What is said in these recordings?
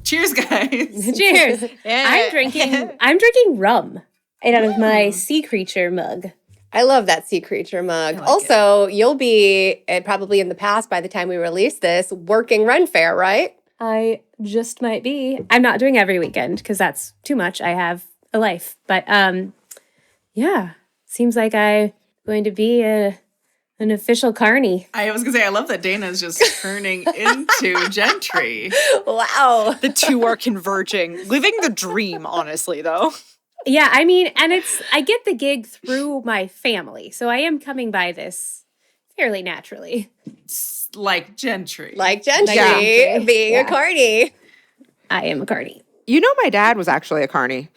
Cheers, guys. Cheers. Yeah. I'm drinking rum out of my sea creature mug. I love that sea creature mug. like Also, you'll be, probably in the past by the time we release this, working Ren Fair, right? I just might be. I'm not doing every weekend because that's too much. I have a life. But yeah, seems like I'm going to be an official carny. I was going to say, I love that Dana's just turning into Gentry. Wow. The two are converging. Living the dream, honestly, though. Yeah, I mean, and I get the gig through my family, so I am coming by this fairly naturally. Like Gentry. Like Gentry, Yeah. being a carny. I am a carny. You know, my dad was actually a carny.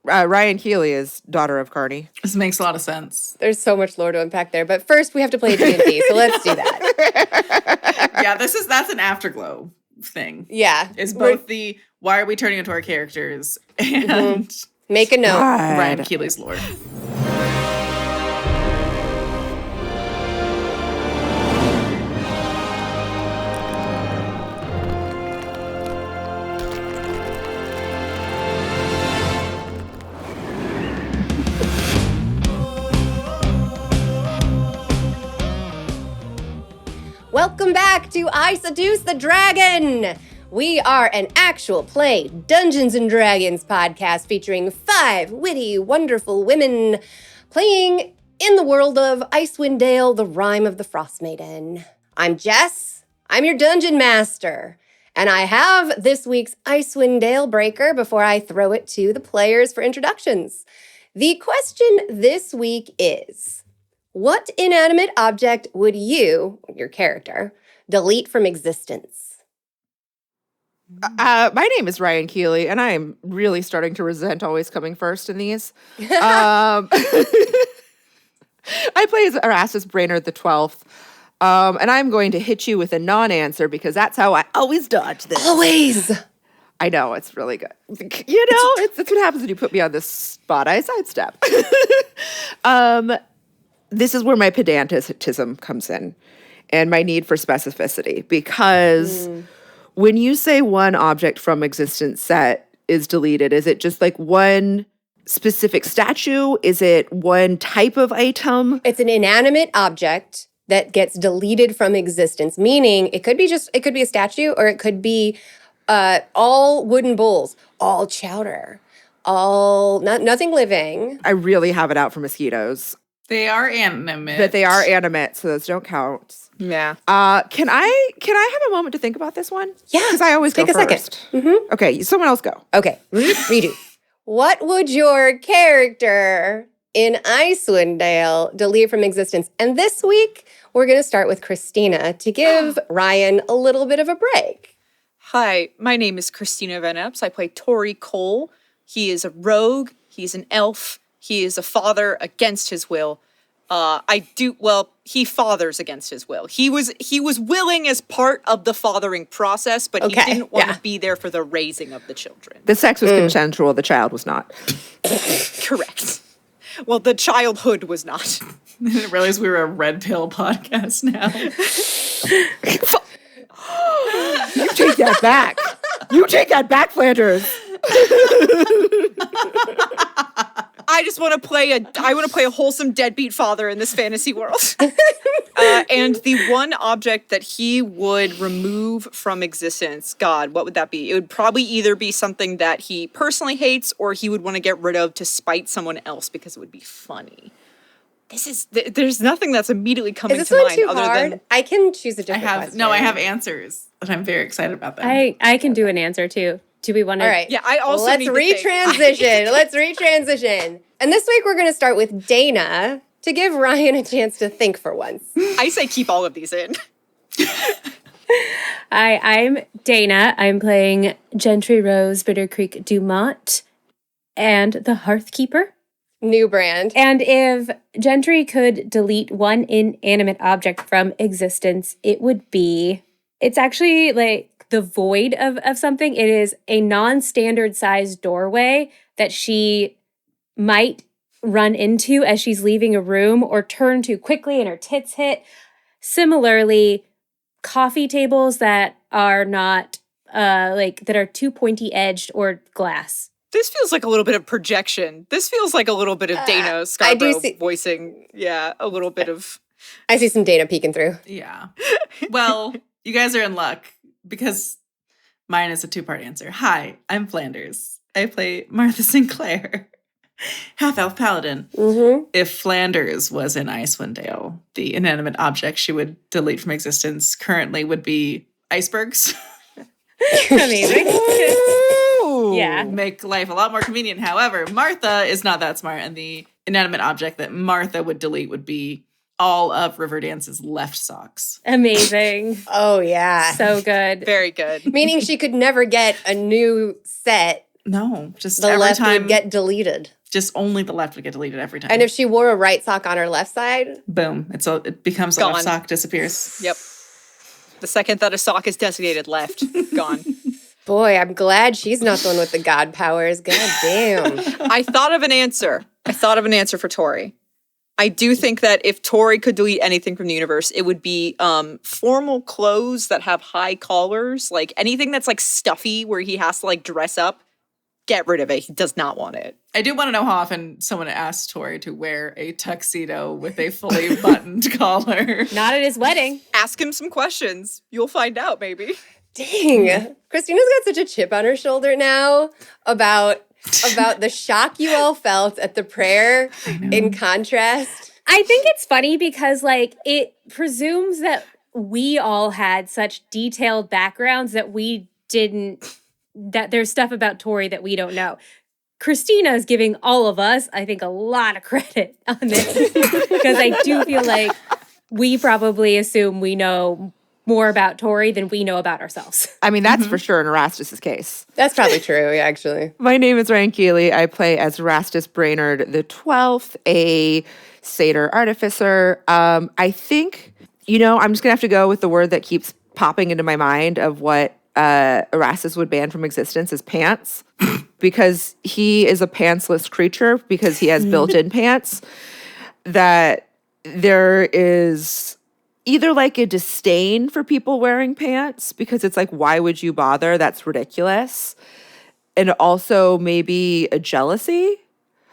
Ryan Keely is daughter of carny. This makes a lot of sense. There's so much lore to unpack there, but first we have to play D&D, so let's do that. Yeah, that's an afterglow thing. Yeah. It's both the why are we turning into our characters and Make a note. Ryan Keely's lore. Welcome back to I Seduce the Dragon. We are an actual play Dungeons & Dragons podcast featuring 5 witty, wonderful women playing in the world of Icewind Dale, the Rime of the Frostmaiden. I'm Jess. I'm your dungeon master. And I have this week's Icewind Dale breaker before I throw it to the players for introductions. The question this week is, what inanimate object would you, your character, delete from existence? My name is Ryan Keely, and I am really starting to resent always coming first in these. I play as Erastus Brainerd the 12th, and I'm going to hit you with a non-answer because that's how I always dodge this. Always! I know, it's really good. You know, it's what happens when you put me on this spot. I sidestep. This is where my pedantism comes in and my need for specificity, because when you say one object from existence set is deleted, is it just like one specific statue? Is it one type of item? It's an inanimate object that gets deleted from existence, meaning it could be a statue, or it could be all wooden bowls, all chowder, nothing living. I really have it out for mosquitoes. They are animate. But they are animate, so those don't count. Yeah. Can I have a moment to think about this one? Yeah, Because I always take go a second. first. Okay, someone else go. Okay, redo. What would your character in Icewind Dale delete from existence? And this week, we're going to start with Cristina to give Ryan a little bit of a break. Hi, my name is Cristina Van Epps. I play Tohri Cole. He is a rogue. He's an elf. He is a father against his will. He fathers against his will. He was willing as part of the fathering process, but he didn't want to be there for the raising of the children. The sex was consensual, the child was not. Correct. Well, the childhood was not. I didn't realize we were a red pill podcast now. You take that back. You take that back, Flanders. I just want to play a wholesome deadbeat father in this fantasy world. And the one object that he would remove from existence, God, what would that be? It would probably either be something that he personally hates, or he would want to get rid of to spite someone else because it would be funny. There's nothing that's immediately coming Is to this one mind too other hard? than I can choose a different question. I have answers, and I'm very excited about them. I can do an answer too. Do we want to? All right. Yeah, I also Let's need to think. retransition. Let's retransition. And this week we're going to start with Dana to give Ryan a chance to think for once. I say keep all of these in. I'm Dana. I'm playing Gentry Rose Bitter Creek Dumont and the Hearthkeeper. New brand. And if Gentry could delete one inanimate object from existence, it would be, it's actually like the void of something. It is a non-standard size doorway that she might run into as she's leaving a room or turn to quickly and her tits hit. Similarly, coffee tables that are not that are too pointy edged or glass. This feels like a little bit of projection. This feels like a little bit of Dana Scarborough voicing. Yeah, a little bit of... I see some Dana peeking through. Yeah. Well, you guys are in luck because mine is a two-part answer. Hi, I'm Flanders. I play Martha Sinclair, half-elf paladin. Mm-hmm. If Flanders was in Icewind Dale, the inanimate object she would delete from existence currently would be icebergs. Amazing. Yeah. Make life a lot more convenient. However, Martha is not that smart, and the inanimate object that Martha would delete would be all of Riverdance's left socks. Amazing. Oh, yeah. So good. Very good. Meaning she could never get a new set. No, just The every left time. would get deleted. Just only the left would get deleted every time. And if she wore a right sock on her left side, boom, it becomes the Gone. left sock disappears. Yep. The second that a sock is designated left, gone. boy, I'm glad she's not the one with the god powers. God damn. I thought of an answer. for Tohri. I do think that if Tohri could delete anything from the universe, it would be formal clothes that have high collars, like anything that's like stuffy where he has to like dress up. Get rid of it. He does not want it. I do want to know how often someone asked Tohri to wear a tuxedo with a fully buttoned collar. Not at his wedding. Ask him some questions. You'll find out, maybe. Dang. Christina's got such a chip on her shoulder now about the shock you all felt at the prayer in contrast. I think it's funny because, like, it presumes that we all had such detailed backgrounds that we didn't, that there's stuff about Tohri that we don't know. Cristina is giving all of us, I think, a lot of credit on this because I do feel like we probably assume we know more about Tohri than we know about ourselves. I mean, that's for sure in Erastus' case. That's probably true, actually. My name is Ryan Keely. I play as Erastus Brainerd the 12th, a satyr artificer. I think, I'm just going to have to go with the word that keeps popping into my mind of what Erastus would ban from existence is pants, because he is a pantsless creature because he has built-in pants, that there is either like a disdain for people wearing pants because it's like, why would you bother? That's ridiculous. And also maybe a jealousy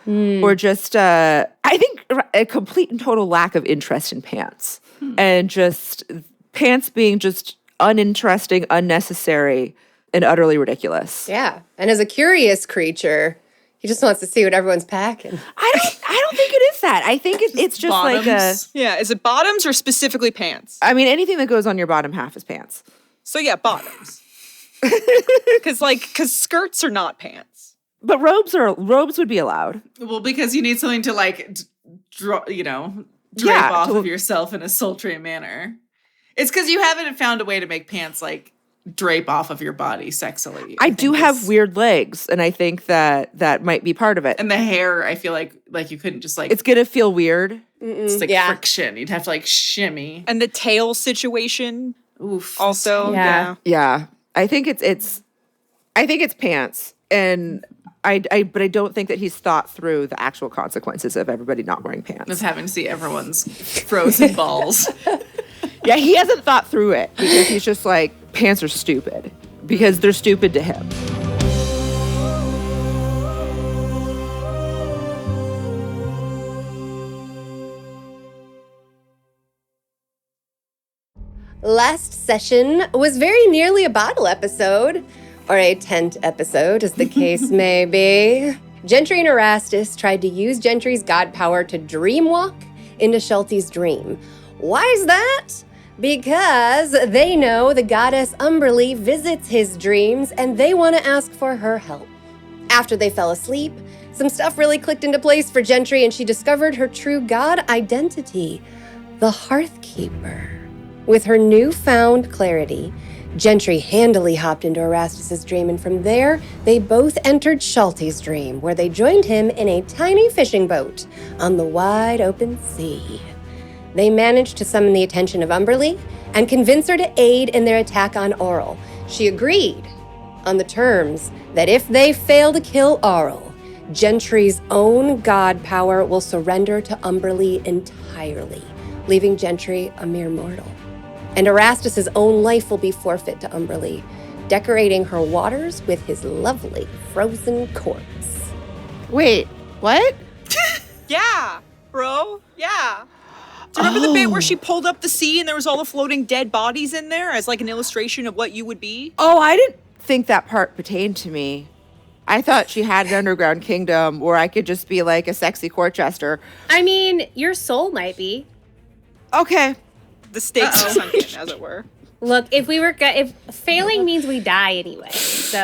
or just, I think a complete and total lack of interest in pants and just pants being just uninteresting, unnecessary, and utterly ridiculous. Yeah. And as a curious creature, he just wants to see what everyone's packing. I don't think it is that. I think it's just like a... Bottoms. Yeah, is it bottoms or specifically pants? I mean, anything that goes on your bottom half is pants. So yeah, bottoms. Because skirts are not pants. But robes would be allowed. Well, because you need something to like, drape Yeah, off of yourself in a sultry manner. It's because you haven't found a way to make pants like drape off of your body sexily. I do have weird legs, and I think that might be part of it. And the hair, I feel like you couldn't just like, It's gonna feel weird. it's like yeah. friction. You'd have to like shimmy. And the tail situation Oof. also. Yeah. Yeah, I think it's pants, and but I don't think that he's thought through the actual consequences of everybody not wearing pants. Just having to see everyone's frozen balls. Yeah, he hasn't thought through it because he's just like, pants are stupid because they're stupid to him. Last session was very nearly a bottle episode, or a tent episode, as the case may be. Gentry and Erastus tried to use Gentry's god power to dreamwalk into Schalty's dream. Why is that? Because they know the goddess Umberlee visits his dreams and they want to ask for her help. After they fell asleep, some stuff really clicked into place for Gentry and she discovered her true god identity, the Hearthkeeper. With her newfound clarity, Gentry handily hopped into Erastus's dream, and from there, they both entered Schalty's dream, where they joined him in a tiny fishing boat on the wide open sea. They managed to summon the attention of Umberlee and convince her to aid in their attack on Auril. She agreed on the terms that if they fail to kill Auril, Gentry's own god power will surrender to Umberlee entirely, leaving Gentry a mere mortal. And Erastus's own life will be forfeit to Umberlee, decorating her waters with his lovely frozen corpse. Wait, what? Yeah, bro. Yeah. Do you remember the bit where she pulled up the sea and there was all the floating dead bodies in there as like an illustration of what you would be? Oh, I didn't think that part pertained to me. I thought she had an underground kingdom where I could just be like a sexy court jester. I mean, your soul might be. Okay. The stakes are sunk in, as it were. Look, if failing means we die anyway, so.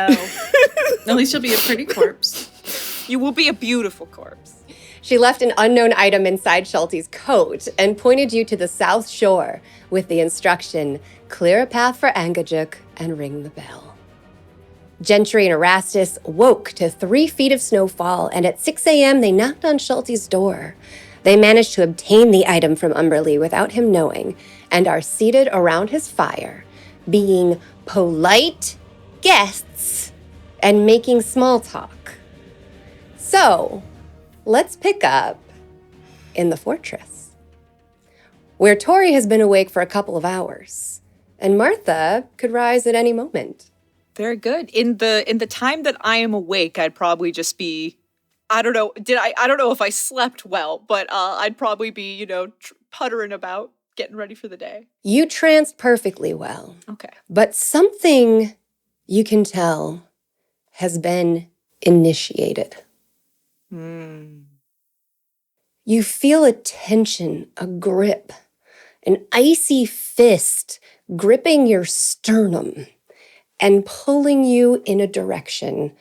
At least you'll be a pretty corpse. You will be a beautiful corpse. She left an unknown item inside Schalty's coat and pointed you to the south shore with the instruction, clear a path for Angajuk and ring the bell. Gentry and Erastus woke to 3 feet of snowfall, and at 6 a.m. they knocked on Schalty's door. They managed to obtain the item from Umberlee without him knowing, and are seated around his fire, being polite guests and making small talk. So, let's pick up in the fortress, where Tohri has been awake for a couple of hours, and Martha could rise at any moment. Very good. In the time that I am awake, I'd probably just be, I don't know, I don't know if I slept well, but I'd probably be, puttering about, getting ready for the day. You tranced perfectly well, Okay. but something you can tell has been initiated. You feel a tension, a grip, an icy fist gripping your sternum and pulling you in a direction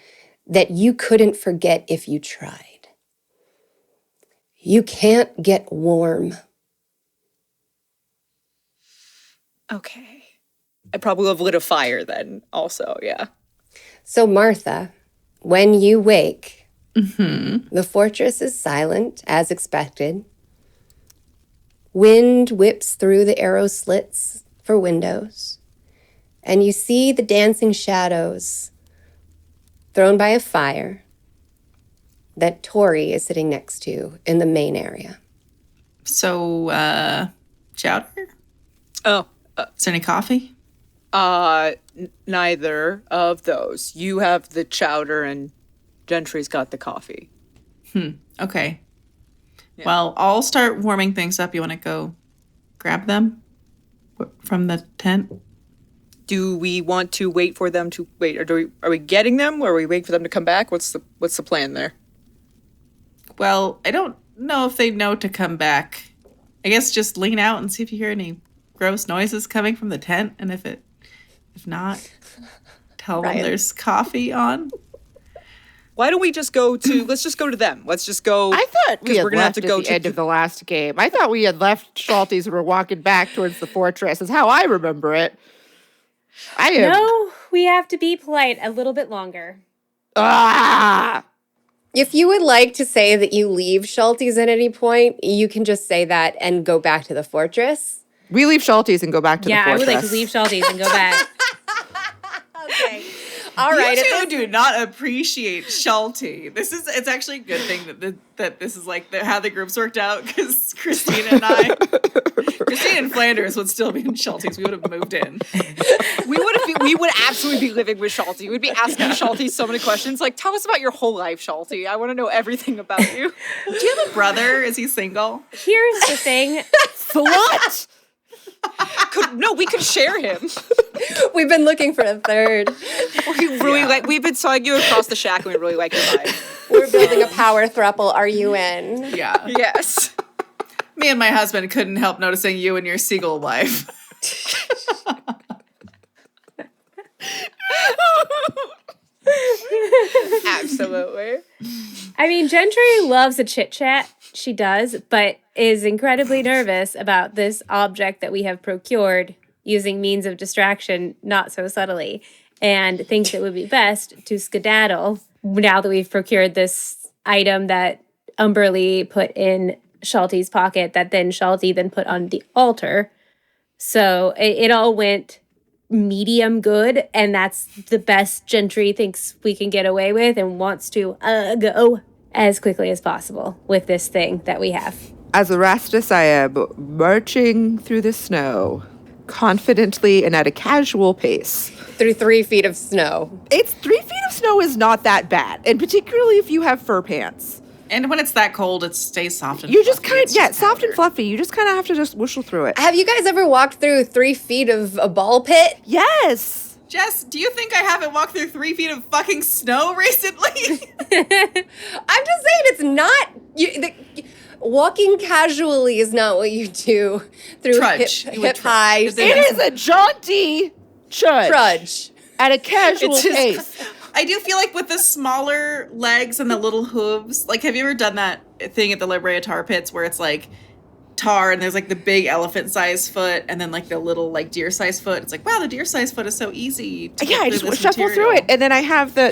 that you couldn't forget if you tried. You can't get warm. Okay. I probably have lit a fire then also, yeah. So Martha, when you wake, the fortress is silent as expected. Wind whips through the arrow slits for windows, and you see the dancing shadows thrown by a fire that Tohri is sitting next to in the main area. So, chowder? Oh, Is there any coffee? neither of those. You have the chowder and Gentry's got the coffee. Okay. Yeah. Well, I'll start warming things up. You want to go grab them from the tent? Do we want to wait for them to wait, or are we getting them, or are we waiting for them to come back? What's the plan there? Well, I don't know if they know to come back. I guess just lean out and see if you hear any gross noises coming from the tent, and if not, tell them there's coffee on. Why don't we just go to? Let's just go to them. Let's just go. I thought we had we're gonna left have to go at the to end of the last game. I thought we had left Schalty's and were walking back towards the fortress. Is how I remember it. No, we have to be polite a little bit longer. If you would like to say that you leave Schalty's at any point, you can just say that and go back to the fortress. We leave Schalty's and go back to the fortress. Yeah, I would like to leave Schalty's and go back. Okay. All right. You two do not appreciate Schalty. It's actually a good thing that this is like how the groups worked out, because Cristina and Flanders would still be in Schalty's. We would have moved in. We would absolutely be living with Schalty. We'd be asking Schalty so many questions. Like, tell us about your whole life, Schalty. I want to know everything about you. Do you have a brother? Is he single? Here's the thing. What? No, we could share him. We've been looking for a third. We've been sawing you across the shack, and we really like your vibe. We're building a power throuple. Are you in? Yeah. Yes. Me and my husband couldn't help noticing you and your seagull wife. Absolutely. I mean, Gentry loves a chit chat. She does, but is incredibly nervous about this object that we have procured using means of distraction not so subtly, and thinks it would be best to skedaddle now that we've procured this item that Umberlee put in Schalty's pocket that then Schalty then put on the altar. So it all went medium good, and that's the best Gentry thinks we can get away with and wants to go as quickly as possible with this thing that we have. As Erastus, I am marching through the snow. confidently and at a casual pace. Through 3 feet of snow. It's 3 feet of snow is not that bad, and particularly if you have fur pants. And when it's that cold, it stays soft and You just fluffy. kind It's of, just soft and powder. fluffy. You just kind of have to just whistle through it. Have you guys ever walked through 3 feet of a ball pit? Yes. Jess, do you think I haven't walked through 3 feet of fucking snow recently? I'm just saying it's not. Walking casually is not what you do through Trudge. You would hip trudge. high Is it- It is a jaunty trudge. at a casual It's just- pace. I do feel like with the smaller legs and the little hooves, like, have you ever done that thing at the La Brea tar pits where it's like tar and there's like the big elephant size foot and then like the little like deer size foot? It's like, wow, the deer size foot is so easy to Yeah, I get just through this shuffle through material. it, and then I have the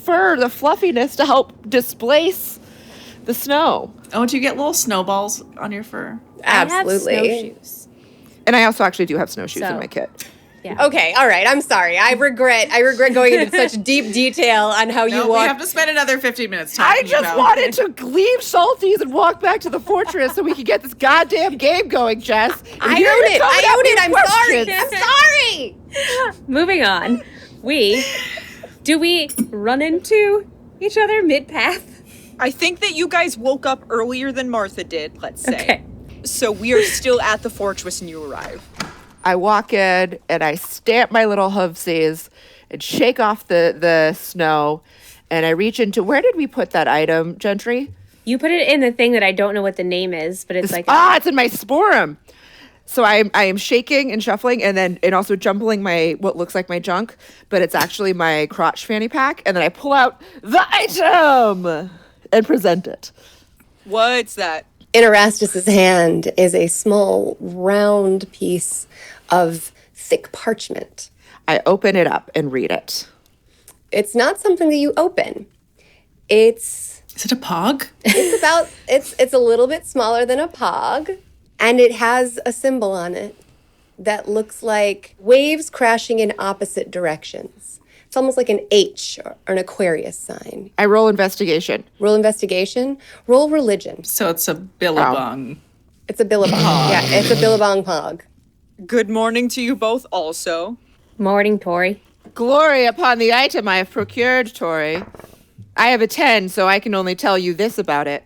fur, the fluffiness to help displace the snow. Oh, do you get little snowballs on your fur? Absolutely. I have snowshoes. And I also actually do have snowshoes in So- my kit. Yeah. Okay, all right. I'm sorry. I regret going into such deep detail on how you No, we walk. have to spend another 15 minutes I talking just about wanted to leave Schalty's and walk back to the fortress so we could get this goddamn game going, Jess. And I you're own it. coming I up own it. with I'm sorry. questions. I'm sorry. Moving on. Do we run into each other mid-path? I think that you guys woke up earlier than Martha did, let's say. Okay. So we are still at the fortress when you arrive. I walk in and I stamp my little hoofsies and shake off the snow, and I reach into, where did we put that item, Gentry? You put it in the thing that I don't know what the name is, but it's like It's in my sporum. So I am shaking and shuffling and also jumbling my what looks like my junk, but it's actually my crotch fanny pack, and then I pull out the item and present it. What's that? In Erastus's hand is a small, round piece of thick parchment. I open it up and read it. It's not something that you open. It's Is it a pog? it's a little bit smaller than a pog, and it has a symbol on it that looks like waves crashing in opposite directions. It's almost like an H or an Aquarius sign. I roll investigation. Roll investigation. Roll religion. So it's a billabong. It's a billabong. Yeah, it's a billabong pog. Good morning to you both also. morning, Tohri. Glory upon the item I have procured, Tohri. I have a 10, so I can only tell you this about it.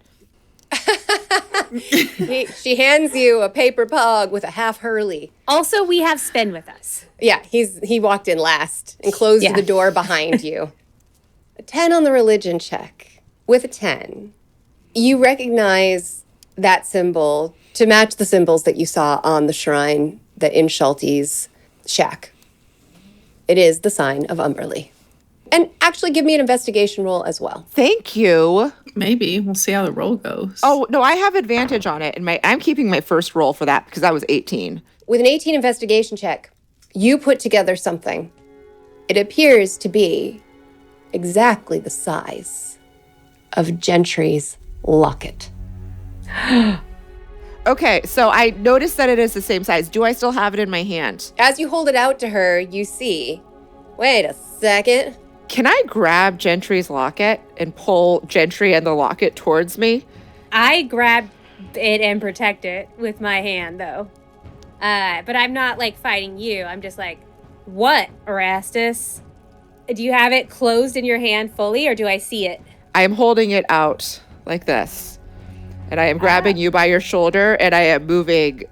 She hands you a paper pog with a half hurley. Also, we have Spen with us. Yeah, he walked in last and closed Yeah. the door behind you. A 10 on the religion check. With a 10, you recognize that symbol to match the symbols that you saw on the shrine that in Schalty's shack. It is the sign of Umberlee. And actually give me an investigation roll as well. Thank you. Maybe. We'll see how the roll goes. Oh, no, I have advantage on it, and I'm keeping my first roll for that because that was 18. With an 18 investigation check, you put together something. It appears to be exactly the size of Gentry's locket. Okay, so I noticed that it is the same size. Do I still have it in my hand? As you hold it out to her, you see, wait a second. Can I grab Gentry's locket and pull Gentry and the locket towards me? I grab it and protect it with my hand, though. But I'm not, like, fighting you. I'm just like, what, Erastus? Do you have it closed in your hand fully, or do I see it? I am holding it out like this. And I am grabbing you by your shoulder, and I am moving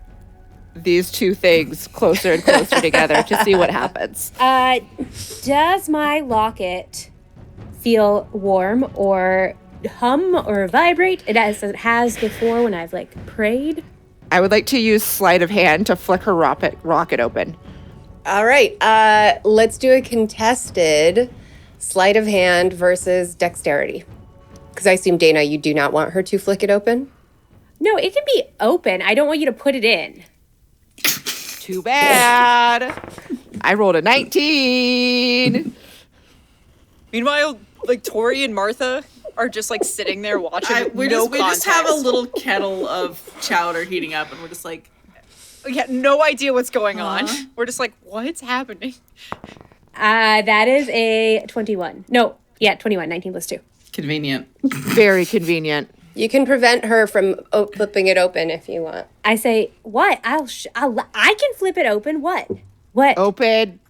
these two things closer and closer together to see what happens. Does my locket feel warm or hum or vibrate as it has before when I've, like, prayed? I would like to use sleight of hand to flick her rocket open. All right, let's do a contested sleight of hand versus dexterity. Because I assume, Dana, you do not want her to flick it open? No, it can be open. I don't want you to put it in. Too bad. I rolled a 19. Meanwhile, like Tohri and Martha are just like sitting there watching. We no just have a context. little kettle of chowder heating up, and we're just like, Yeah, no idea what's going on. We're just like, what's happening? That is a 21. No, yeah, 21. 19 plus 2. convenient. Very convenient. You can prevent her from flipping it open if you want. I say, what? I can flip it open. What? What? Open.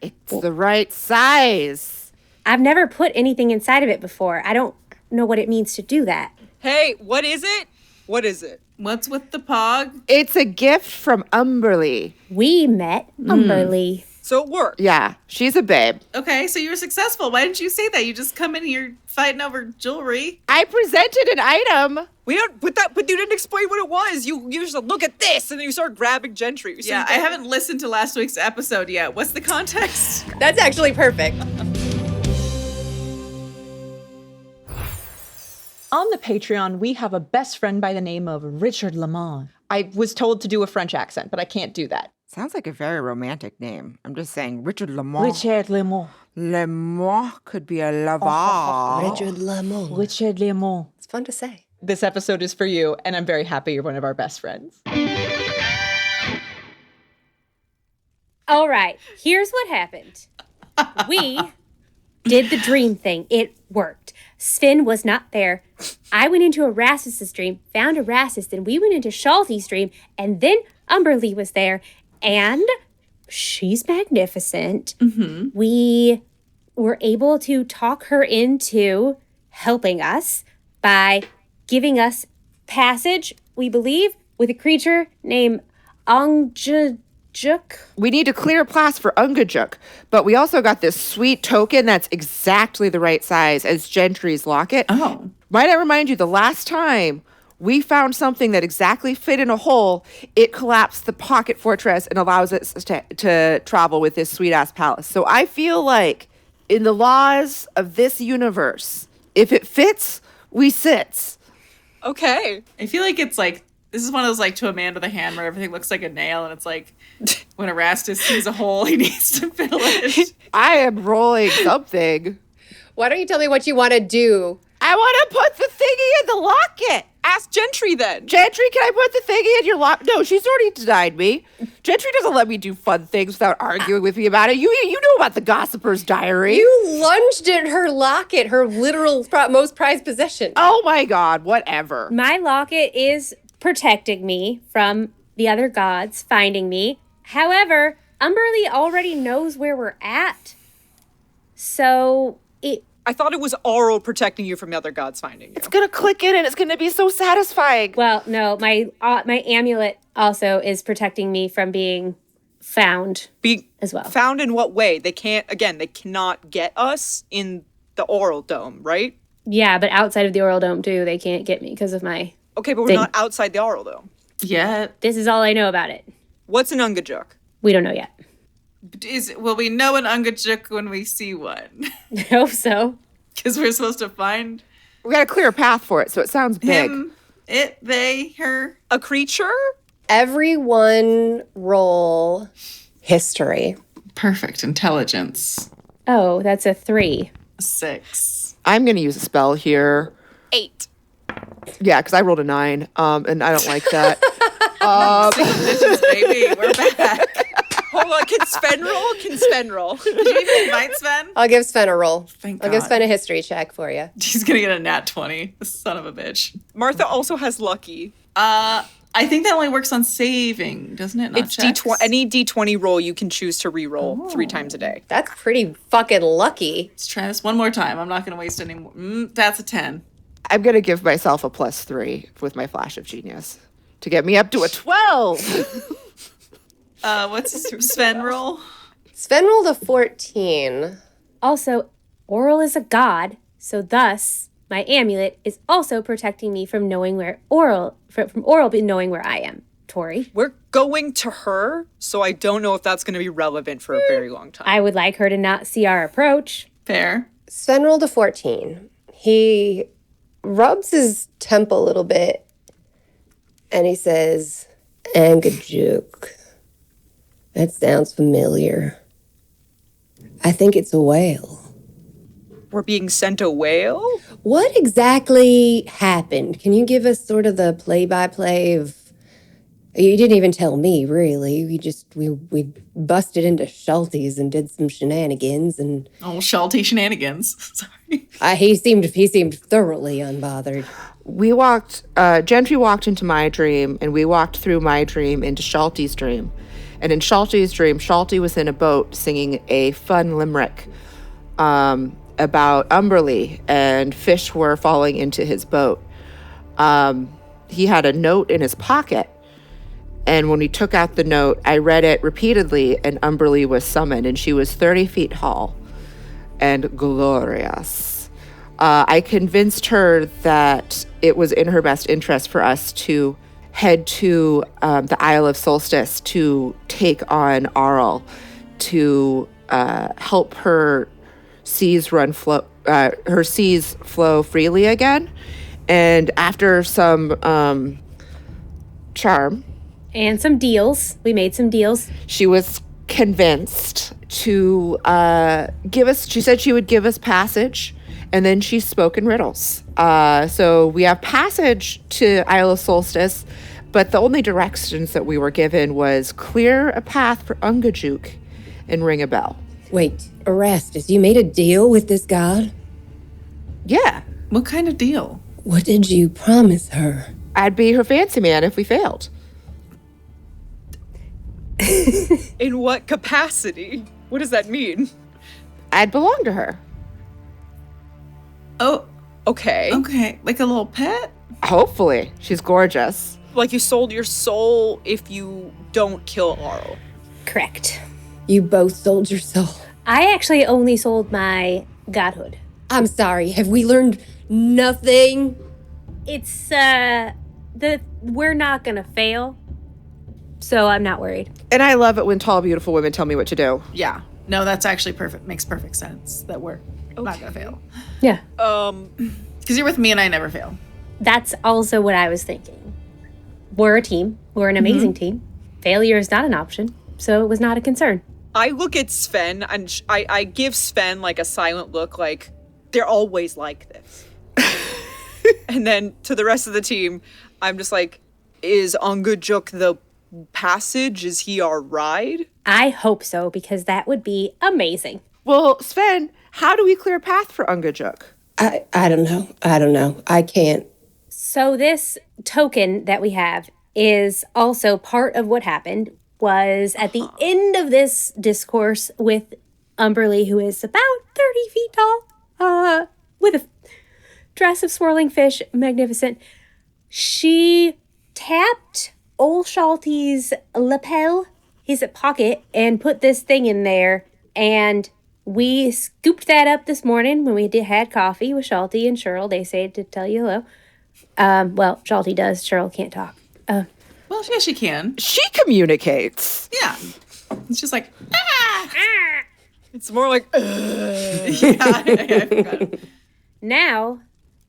It's the right size. I've never put anything inside of it before. I don't know what it means to do that. Hey, what is it? What is it? What's with the pog? It's a gift from Umberlee. We met Umberlee. So it worked. Yeah, she's a babe. Okay, so you were successful. Why didn't you say that? You just come in here fighting over jewelry. I presented an item. We don't but you didn't explain what it was. You just said, look at this, and then you start grabbing Gentry. So Yeah, I haven't listened to last week's episode yet. What's the context? That's actually perfect. On the Patreon, we have a best friend by the name of Richard Lamont. I was told to do a French accent, but I can't do that. Sounds like a very romantic name. I'm just saying, Richard Lamont. Richard Lamont. Lamont could be a lover. Richard Lamont. Richard Lamont. It's fun to say. This episode is for you, and I'm very happy you're one of our best friends. All right, here's what happened. We did the dream thing. It worked. Sven was not there. I went into Erastus' dream, found Erastus, then we went into Schalty's dream, and then Umberlee was there, and she's magnificent. Mm-hmm. We were able to talk her into helping us by giving us passage, we believe, with a creature named Angjuk. We need to clear a pass for Ungajuk, but we also got this sweet token that's exactly the right size as Gentry's locket. Oh. Might I remind you, the last time we found something that exactly fit in a hole, it collapsed the pocket fortress and allows us to travel with this sweet-ass palace. So I feel like in the laws of this universe, if it fits, we sits. Okay. I feel like it's like, this is one of those like to a man with a hand where everything looks like a nail, and it's like when Erastus sees a hole, he needs to fill it. I am rolling something. Why don't you tell me what you want to do? I want to put the thingy in the locket. Ask Gentry then. Gentry, can I put the thingy in your locket? No, she's already denied me. Gentry doesn't let me do fun things without arguing with me about it. You know about the Gossiper's Diary. You lunged at her locket, her literal most prized possession. Oh my God, whatever. My locket is protecting me from the other gods finding me. However, Umberlee already knows where we're at. So I thought it was Aurel protecting you from the other gods finding you. It's gonna click in and it's gonna be so satisfying. well, no, my amulet also is protecting me from being found Be as well. Found in what way? They cannot get us in the Aurel Dome, right? Yeah, but outside of the Oral Dome too, they can't get me because of my. Okay, but we're Thing. not outside the Aurel Dome. Yeah. This is all I know about it. What's an Ungajuk? We don't know yet. Will we know an Ungajuk when we see one? I hope so. Because we're supposed to find We gotta clear a path for it, so it sounds big. him, it, they, her. A creature? Everyone roll history. Perfect intelligence. Oh, that's a 3. 6. I'm gonna use a spell here. 8. Yeah, because I rolled a 9, and I don't like that. Bitches, baby, we're back. Hold on, can Sven roll? Can Sven roll? Did you even invite Sven? I'll give Sven a roll. Thank I'll give God. Sven a history check for you. He's gonna get a nat 20. The son of a bitch. Martha also has lucky. I think that only works on saving, doesn't it? Not It's checks? D20. Any D20 roll you can choose to re-roll 3 times a day. That's pretty fucking lucky. Let's try this one more time. I'm not gonna waste any more. That's a 10. I'm gonna give myself a +3 with my flash of genius to get me up to a 12. What's his Sven roll? Sven rolled a 14. Also, Oral is a god, so thus my amulet is also protecting me from knowing where Oral knowing where I am. Tohri, We're going to her, so I don't know if that's going to be relevant for a very long time. I would like her to not see our approach. Fair. Sven rolled a 14. He rubs his temple a little bit and he says, Angajuk. That sounds familiar. I think it's a whale. We're being sent a whale? What exactly happened? Can you give us sort of the play-by-play of... You didn't even tell me, really. We busted into Schalty's and did some shenanigans, and Oh, Schalty shenanigans. Sorry. he seemed thoroughly unbothered. Gentry walked into my dream, and we walked through my dream into Schalty's dream. And in Schalty's dream, Schalty was in a boat singing a fun limerick about Umberlee, and fish were falling into his boat. He had a note in his pocket, and when he took out the note, I read it repeatedly, and Umberlee was summoned, and she was 30 feet tall and glorious. I convinced her that it was in her best interest for us to head to the Isle of Solstice to take on Arl, to help her seas flow freely again. And after some charm and some deals, we made some deals. She was convinced to give us. She said she would give us passage. And then she spoke in riddles. So we have passage to Isle of Solstice, but the only directions that we were given was clear a path for Ungajuk and ring a bell. Wait, Erastus, you made a deal with this god? Yeah. What kind of deal? What did you promise her? I'd be her fancy man if we failed. In what capacity? What does that mean? I'd belong to her. Oh, Okay. okay. Like a little pet? Hopefully. She's gorgeous. Like you sold your soul if you don't kill Arl. Correct. You both sold your soul. I actually only sold my godhood. I'm sorry, have we learned nothing? It's, we're not gonna fail, so I'm not worried. And I love it when tall, beautiful women tell me what to do. Yeah. No, that's actually perfect. Makes perfect sense that we're not going to fail. Yeah. Because you're with me and I never fail. That's also what I was thinking. We're a team. We're an amazing team. Failure is not an option, so it was not a concern. I look at Sven and I give Sven like a silent look, like they're always like this. And then to the rest of the team, I'm just like, is Ungajuk the passage? Is he our ride? I hope so, because that would be amazing. Well, Sven, how do we clear a path for Ungajuk? I don't know. I can't. So this token that we have is also part of what happened was at the end of this discourse with Umberlee, who is about 30 feet tall, with a dress of swirling fish, magnificent. She tapped old Schalty's lapel, his pocket, and put this thing in there. And we scooped that up this morning when we had coffee with Schalty and Cheryl. They say to tell you hello. Well, Schalty does. Cheryl can't talk. Well, yes, she can. She communicates. Yeah. It's just like, ah! It's more like, Yeah, I forgot. Now,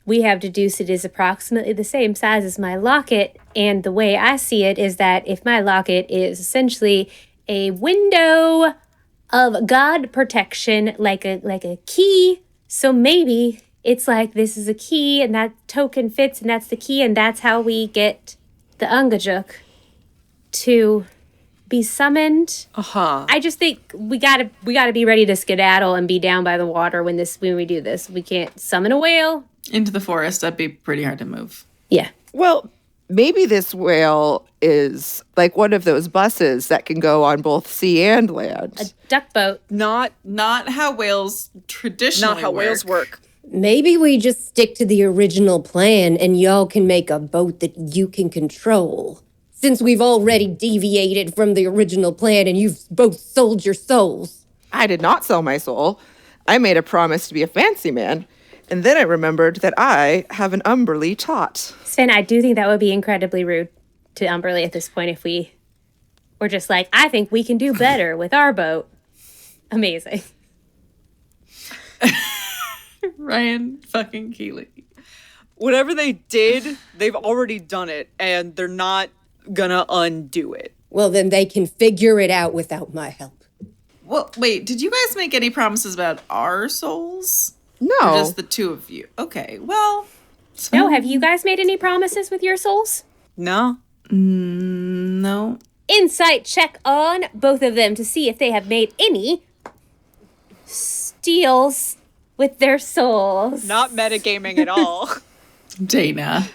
we have deduced it is approximately the same size as my locket, and the way I see it is that if my locket is essentially a window of God protection, like a key, so maybe it's like this is a key, and that token fits, and that's the key, and that's how we get the Ungajuk to be summoned. I just think we gotta be ready to skedaddle and be down by the water when we do this. We can't summon a whale. Into the forest, that'd be pretty hard to move. Yeah. Well, maybe this whale is like one of those buses that can go on both sea and land. A duck boat. not How whales traditionally whales work. Maybe we just stick to the original plan and y'all can make a boat that you can control. Since we've already deviated from the original plan and you've both sold your souls. I did not sell my soul. I made a promise to be a fancy man. And then I remembered that I have an Umberlee tot. Sven, I do think that would be incredibly rude to Umberlee at this point if we were just like, I think we can do better with our boat. Amazing. Ryan fucking Keely. Whatever they did, they've already done it, and they're not gonna undo it. Well, then they can figure it out without my help. Well, wait, did you guys make any promises about our souls? No. Or just the two of you? Okay, well. No, have you guys made any promises with your souls? No? No. Insight check on both of them to see if they have made any steals with their souls. Not metagaming at all. Dana.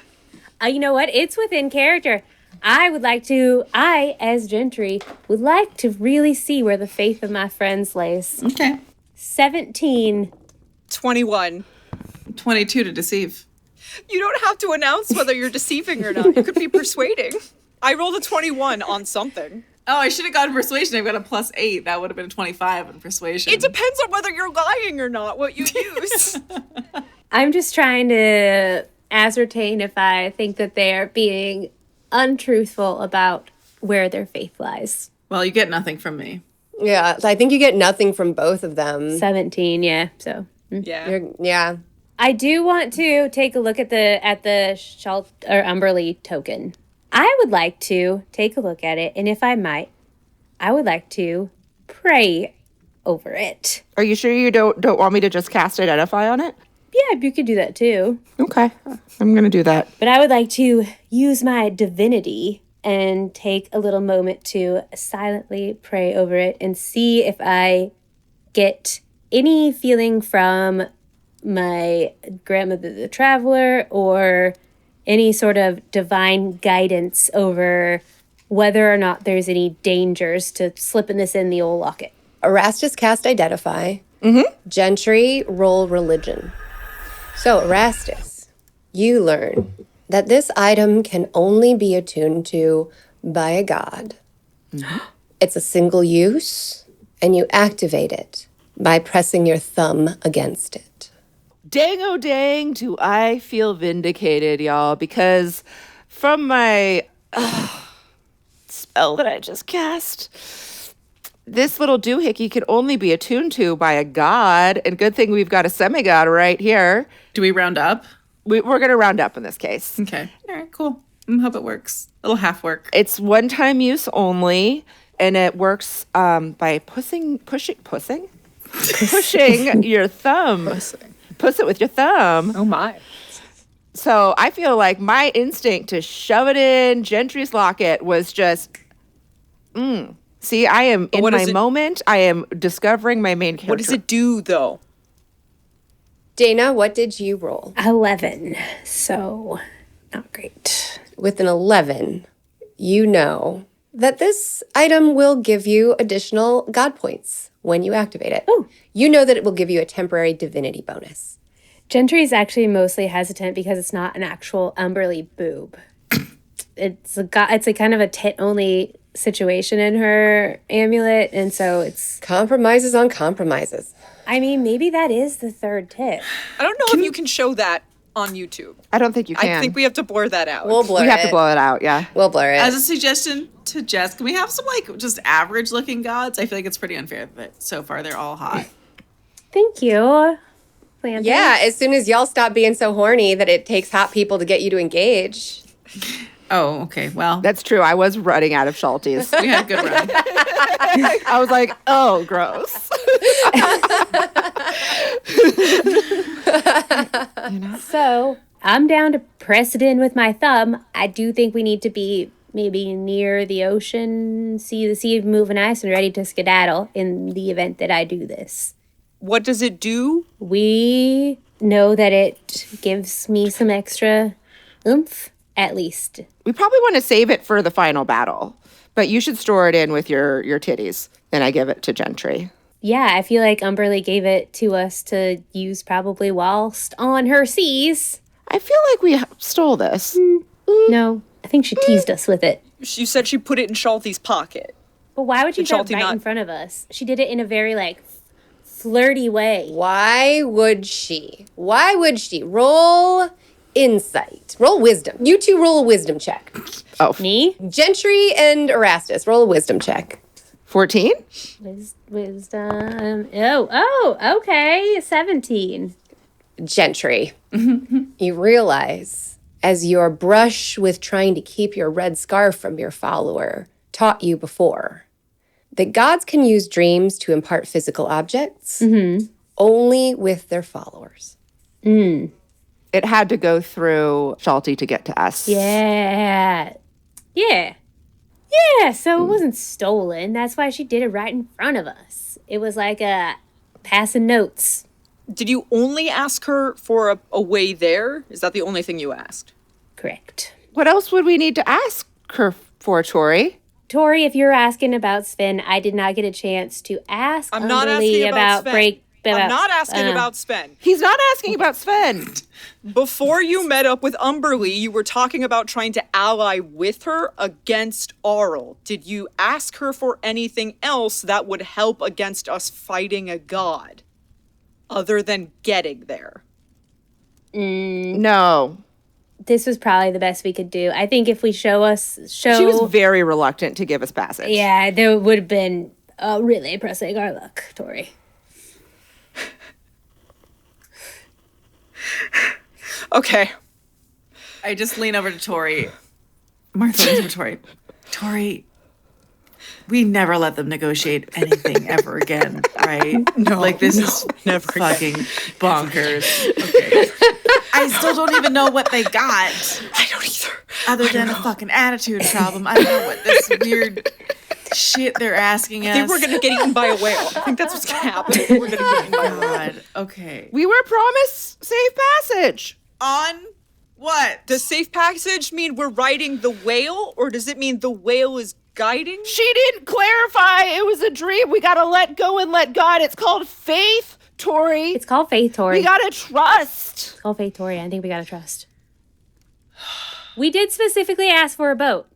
You know what? It's within character. I, as Gentry, would like to really see where the faith of my friends lays. Okay. 17. 21. 22 to deceive. You don't have to announce whether you're deceiving or not. You could be persuading. I rolled a 21 on something. Oh, I should have gone persuasion. I've got a +8. That would have been a 25 on persuasion. It depends on whether you're lying or not, what you use. I'm just trying to ascertain if I think that they're being untruthful about where their faith lies. Well, you get nothing from me. Yeah, I think you get nothing from both of them. 17, yeah. So, Yeah. Yeah. I do want to take a look at the Schalty or Umberlee token. I would like to take a look at it, and if I might, I would like to pray over it. Are you sure you don't want me to just cast Identify on it? Yeah, you could do that too. Okay, I'm gonna do that. But I would like to use my divinity and take a little moment to silently pray over it and see if I get any feeling from my grandmother the traveler or any sort of divine guidance over whether or not there's any dangers to slipping this in the old locket. Erastus cast Identify. Gentry roll Religion. So, Erastus, you learn that this item can only be attuned to by a god. It's a single use, and you activate it by pressing your thumb against it. Dang, oh dang, do I feel vindicated, y'all, because from my spell that I just cast, this little doohickey can only be attuned to by a god, and good thing we've got a semigod right here. Do we round up? We're going to round up in this case. Okay. All right, cool. Hope it works. It'll half work. It's one-time use only, and it works by pushing your thumb. Puss it with your thumb. Oh my. So I feel like my instinct to shove it in Gentry's locket was just, See, I am in my moment. I am discovering my main character. What does it do, though? Dana, what did you roll? 11. So, not great. With an 11, you know that this item will give you additional god points when you activate it. Oh. You know that it will give you a temporary divinity bonus. Gentry is actually mostly hesitant because it's not an actual Umberlee boob. It's a kind of a tit-only situation in her amulet, and so it's... Compromises on compromises. I mean, maybe that is the third tit. I don't know if you can show that on YouTube. I don't think you can. I think we have to blur that out. We'll blur We it. have to blow it out, yeah. We'll blur it. As a suggestion to Jess, can we have some just average looking gods? I feel like it's pretty unfair that so far they're all hot. Thank you, Flanders. Yeah, as soon as y'all stop being so horny that it takes hot people to get you to engage. Oh, okay. Well, That's true. I was running out of Schalties. we had a good run. I was like, oh, gross. So, I'm down to press it in with my thumb. I do think we need to be maybe near the ocean, see the sea moving ice, and ready to skedaddle in the event that I do this. What does it do? We know that it gives me some extra oomph, at least. We probably want to save it for the final battle, but you should store it in with your titties. And I give it to Gentry. Yeah, I feel like Umberlee gave it to us to use probably whilst on her seas. I feel like we stole this. No, I think she teased us with it. You said she put it in Schalty's pocket. But why would you Did put it Schalty right not- in front of us? She did it in a very, flirty way. Why would she? Why would she? Roll insight. Roll wisdom. You two roll a wisdom check. Oh, Me? Gentry and Erastus, roll a wisdom check. 14? Wisdom. Oh, okay. 17. Gentry. You realize, as your brush with trying to keep your red scarf from your follower taught you before, that gods can use dreams to impart physical objects only with their followers. It had to go through Schalty to get to us. Yeah. So it wasn't stolen. That's why she did it right in front of us. It was like passing notes. Did you only ask her for a way there? Is that the only thing you asked? Correct. What else would we need to ask her for, Tohri? Tohri, if you're asking about Sven, I did not get a chance to ask I'm not Umberlee asking about Sven. about I'm not asking about Sven. He's not asking about Sven. Before you met up with Umberlee, you were talking about trying to ally with her against Arl. Did you ask her for anything else that would help against us fighting a god? Other than getting there? No. This was probably the best we could do. I think if we She was very reluctant to give us passage. Yeah, there would have been really pressing our luck, Tohri. Okay. I just lean over to Tohri. Martha leans over to Tohri. Tohri, we never let them negotiate anything ever again, right? Like, this is never fucking bonkers. Okay. I still don't even know what they got. I don't either. Other than a fucking attitude problem. I don't know what this weird shit they're asking us. I think we're going to get eaten by a whale. I think that's what's going to happen. I think we're going to get eaten by a whale. God. Okay. We were promised safe passage. On what? Does safe passage mean we're riding the whale, or does it mean the whale is guiding? She didn't clarify. It was a dream. We got to let go and let God. It's called faith, Tohri. It's called faith, Tohri. We got to trust. It's called faith, Tohri. I think we gotta trust. We did specifically ask for a boat.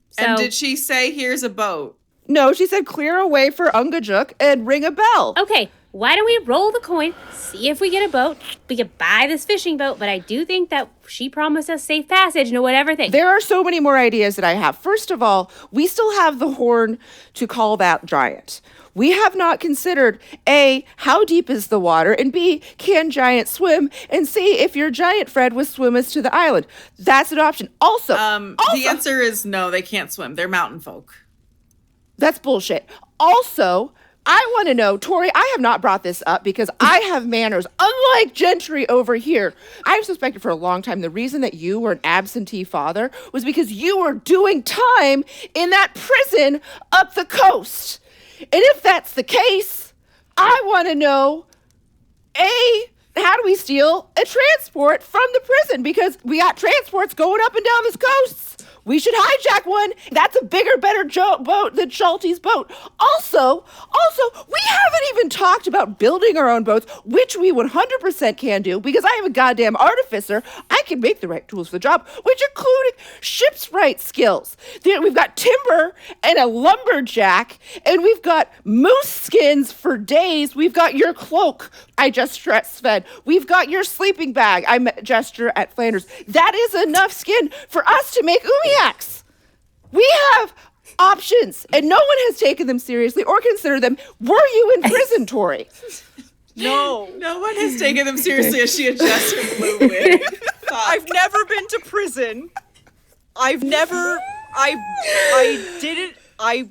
So And did she say, here's a boat? No, she said clear a way for Ungajuk and ring a bell. okay, why don't we roll the coin, see if we get a boat? We could buy this fishing boat, but I do think that she promised us safe passage, no whatever thing. There are so many more ideas that I have. First of all, we still have the horn to call that giant. We have not considered A, how deep is the water, and B, can giants swim, and C, if your giant friend would swim us to the island. That's an option. Also, The answer is no, they can't swim. They're mountain folk. that's bullshit. Also, I want to know, Tohri, I have not brought this up because I have manners, unlike Gentry over here. I've suspected for a long time the reason that you were an absentee father was because you were doing time in that prison up the coast. And if that's the case, I want to know, A, how do we steal a transport from the prison? Because we got transports going up and down this coast. We should hijack one. That's a bigger, better boat than Schalty's boat. Also, we haven't even talked about building our own boats, which we 100% can do because I am a goddamn artificer. I can make the right tools for the job, which including shipwright skills. We've got timber and a lumberjack, and we've got moose skins for days. We've got your cloak. I just stressed Sven. We've got your sleeping bag. I gesture at Flanders. That is enough skin for us to make umiaks. We have options, and no one has taken them seriously or considered them. Were you in prison, Tohri? No. No one has taken them seriously as she adjusts her blue wig. I've never been to prison. I've never... I didn't...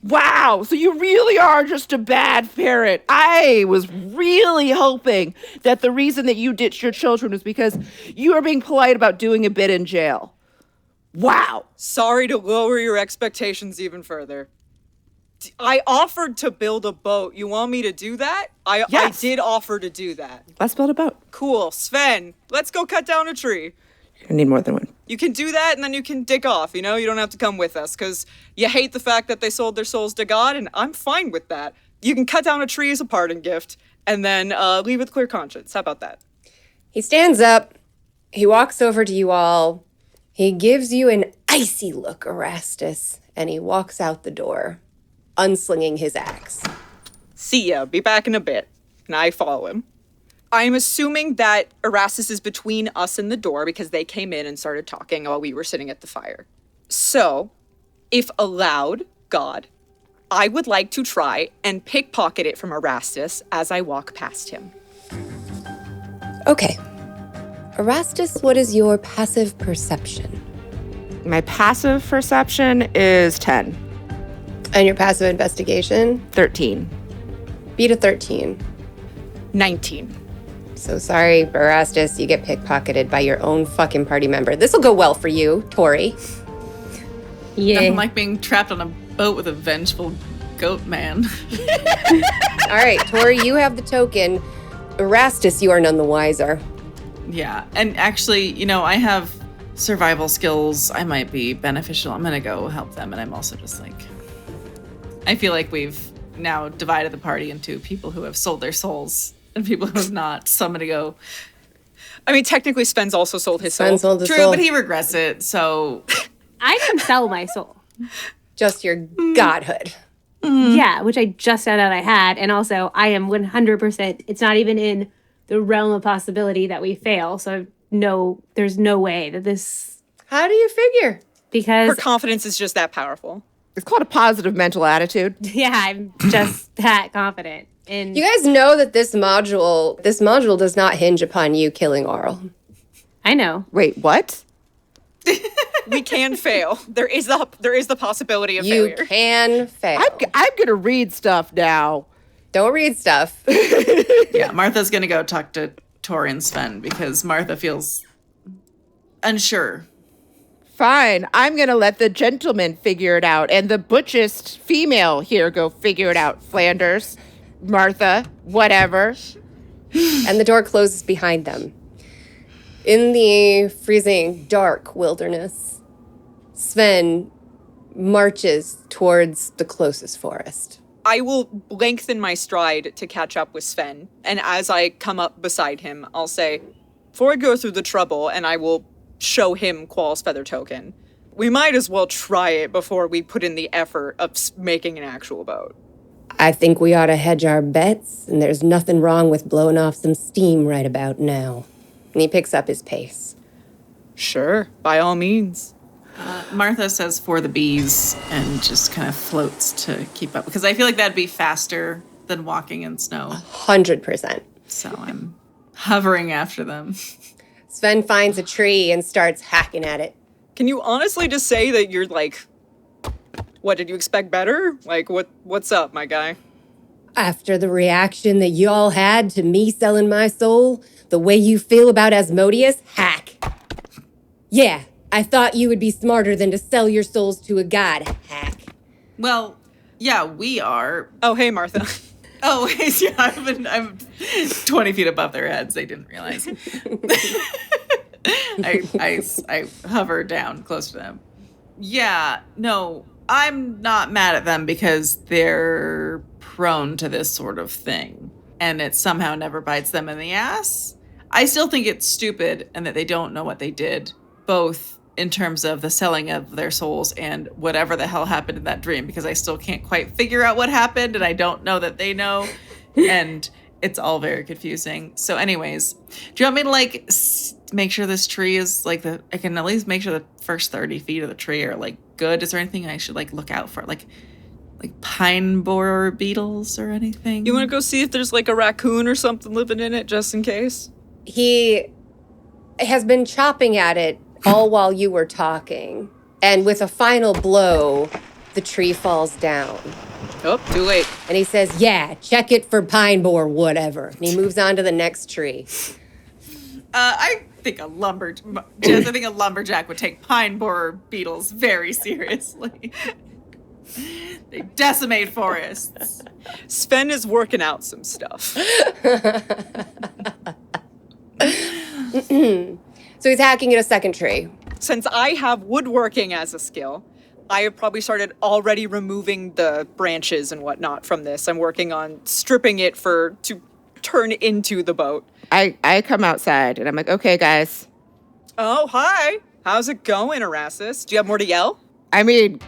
Wow, so you really are just a bad parent. I was really hoping that the reason that you ditched your children was because you were being polite about doing a bit in jail. Wow. Sorry to lower your expectations even further. I offered to build a boat. You want me to do that? I did offer to do that. Let's build a boat. Cool. Sven, let's go cut down a tree. I need more than one. You can do that and then you can dick off, you know? You don't have to come with us because you hate the fact that they sold their souls to God, and I'm fine with that. You can cut down a tree as a parting gift and then leave with clear conscience. How about that? He stands up. He walks over to you all. He gives you an icy look, Erastus, and he walks out the door, unslinging his axe. See ya. Be back in a bit. And I follow him. I'm assuming that Erastus is between us and the door because they came in and started talking while we were sitting at the fire. So, if allowed, God, I would like to try and pickpocket it from Erastus as I walk past him. Okay. Erastus, what is your passive perception? My passive perception is 10. And your passive investigation? 13. Beat a 13. 19. So sorry, Erastus, you get pickpocketed by your own fucking party member. This'll go well for you, Tohri. Yeah. Nothing like being trapped on a boat with a vengeful goat man. All right, Tohri, you have the token. Erastus, you are none the wiser. Yeah, and actually, I have survival skills. I might be beneficial. I'm gonna go help them, and I'm also just like, I feel like we've now divided the party into people who have sold their souls and people who have not. So I'm gonna go. I mean, technically, Sven's also sold his soul. Sven sold his True, soul. but he regrets it. So I can sell my soul. Just your godhood. Yeah, which I just found out I had. And also, I am 100%, it's not even in the realm of possibility that we fail. So, no, there's no way that this, How do you figure? Her because, confidence is just that powerful. It's called a positive mental attitude. yeah, I'm just that confident. And You guys know that this module does not hinge upon you killing Oral. I know. Wait, what? We can fail. There is the possibility of You failure. can fail. I'm gonna read stuff now. Don't read stuff. yeah, Martha's gonna go talk to Tohri and Sven because Martha feels unsure. Fine, I'm gonna let the gentleman figure it out, and the butchest female here go figure it out. Flanders, Martha, whatever. And the door closes behind them. In the freezing, dark wilderness, Sven marches towards the closest forest. I will lengthen my stride to catch up with Sven, and as I come up beside him, I'll say, before I go through the trouble, and I will show him Qual's feather token, we might as well try it before we put in the effort of making an actual boat. I think we ought to hedge our bets, and there's nothing wrong with blowing off some steam right about now. And he picks up his pace. Sure, by all means. Martha says for the bees and just kind of floats to keep up because I feel like that'd be faster than walking in snow. 100%. So I'm hovering after them. Sven finds a tree and starts hacking at it. Can you honestly just say that you're like, what, did you expect better? Like, what's up, my guy? After the reaction that y'all had to me selling my soul, the way you feel about Asmodeus, hack. Yeah, I thought you would be smarter than to sell your souls to a god, hack. Well, yeah, we are. Oh, hey, Martha. Oh, yeah, I'm 20 feet above their heads. They didn't realize. I hover down close to them. Yeah, no, I'm not mad at them because they're prone to this sort of thing. And it somehow never bites them in the ass. I still think it's stupid and that they don't know what they did, both in terms of the selling of their souls and whatever the hell happened in that dream, because I still can't quite figure out what happened and I don't know that they know. And it's all very confusing. So anyways, do you want me to make sure this tree is I can at least make sure the first 30 feet of the tree are good? Is there anything I should like out for? Like pine borer beetles or anything? You want to go see if there's a raccoon or something living in it just in case? He has been chopping at it all while you were talking. And with a final blow, the tree falls down. Oh, too late. And he says, yeah, check it for pine borer, whatever. And he moves on to the next tree. I think a lumberjack would take pine borer beetles very seriously. They decimate forests. Sven is working out some stuff. So he's hacking at a second tree. Since I have woodworking as a skill, I have probably started already removing the branches and whatnot from this. I'm working on stripping it to turn into the boat. I come outside and I'm like, okay, guys. Oh, hi. How's it going, Erastus? Do you have more to yell? I mean,